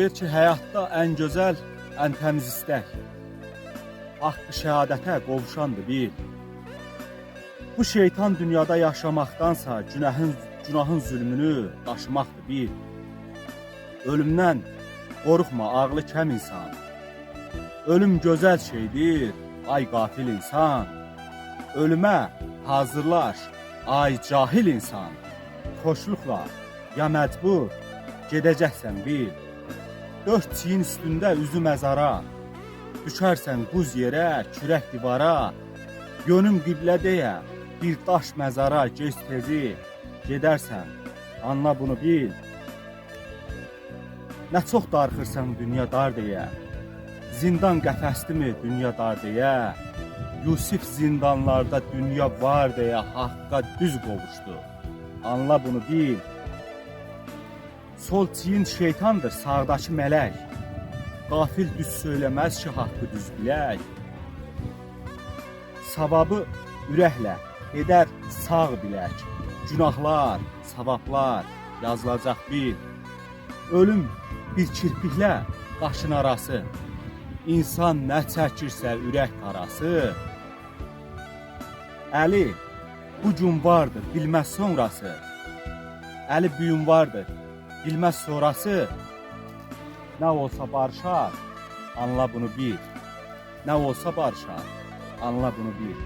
Deyir ki, həyatda ən gözəl, ən təmiz istək haqqı şəhadətə qovuşandır bil. Bu şeytan dünyada yaşamaqdansa günahın zülmünü daşımaqdır bil. Ölümdən qorxma ağlı kəm insan. Ölüm gözəl şeydir, ay qafil insan. Ölümə hazırlaş, ay cahil insan. Xoşluqla, ya məcbur, gedəcəksən bil. Dörd çiyin üstündə üzü məzara, düşərsən quz yerə, kürək divara. Yönüm qiblə deyə, bir daş məzara gec tezi, gedərsən, anla bunu bil. Nə çox darıxırsan dünya dar deyə, zindan qəfəsdimi dünya dar deyə. Yusif zindanlarda dünya var deyə haqqa düz qovuşdu, anla bunu bil. Sol çiyin şeytandır, sağdakı mələk. Qafil düz söyləməz ki, haqqı düz bilək. Savabı ürəklə edər sağ bilək. Günahlar, savablar yazılacaq bil. Ölüm bir kirpiklə qaşın arası. İnsan nə çəkirsə ürək arası. Əli bu gün vardır, bilməz sonrası. Əli bu gün vardır, bilməz sonrası. Nə olsa barışar, anla bunu bil. Nə olsa barışar, anla bunu bil.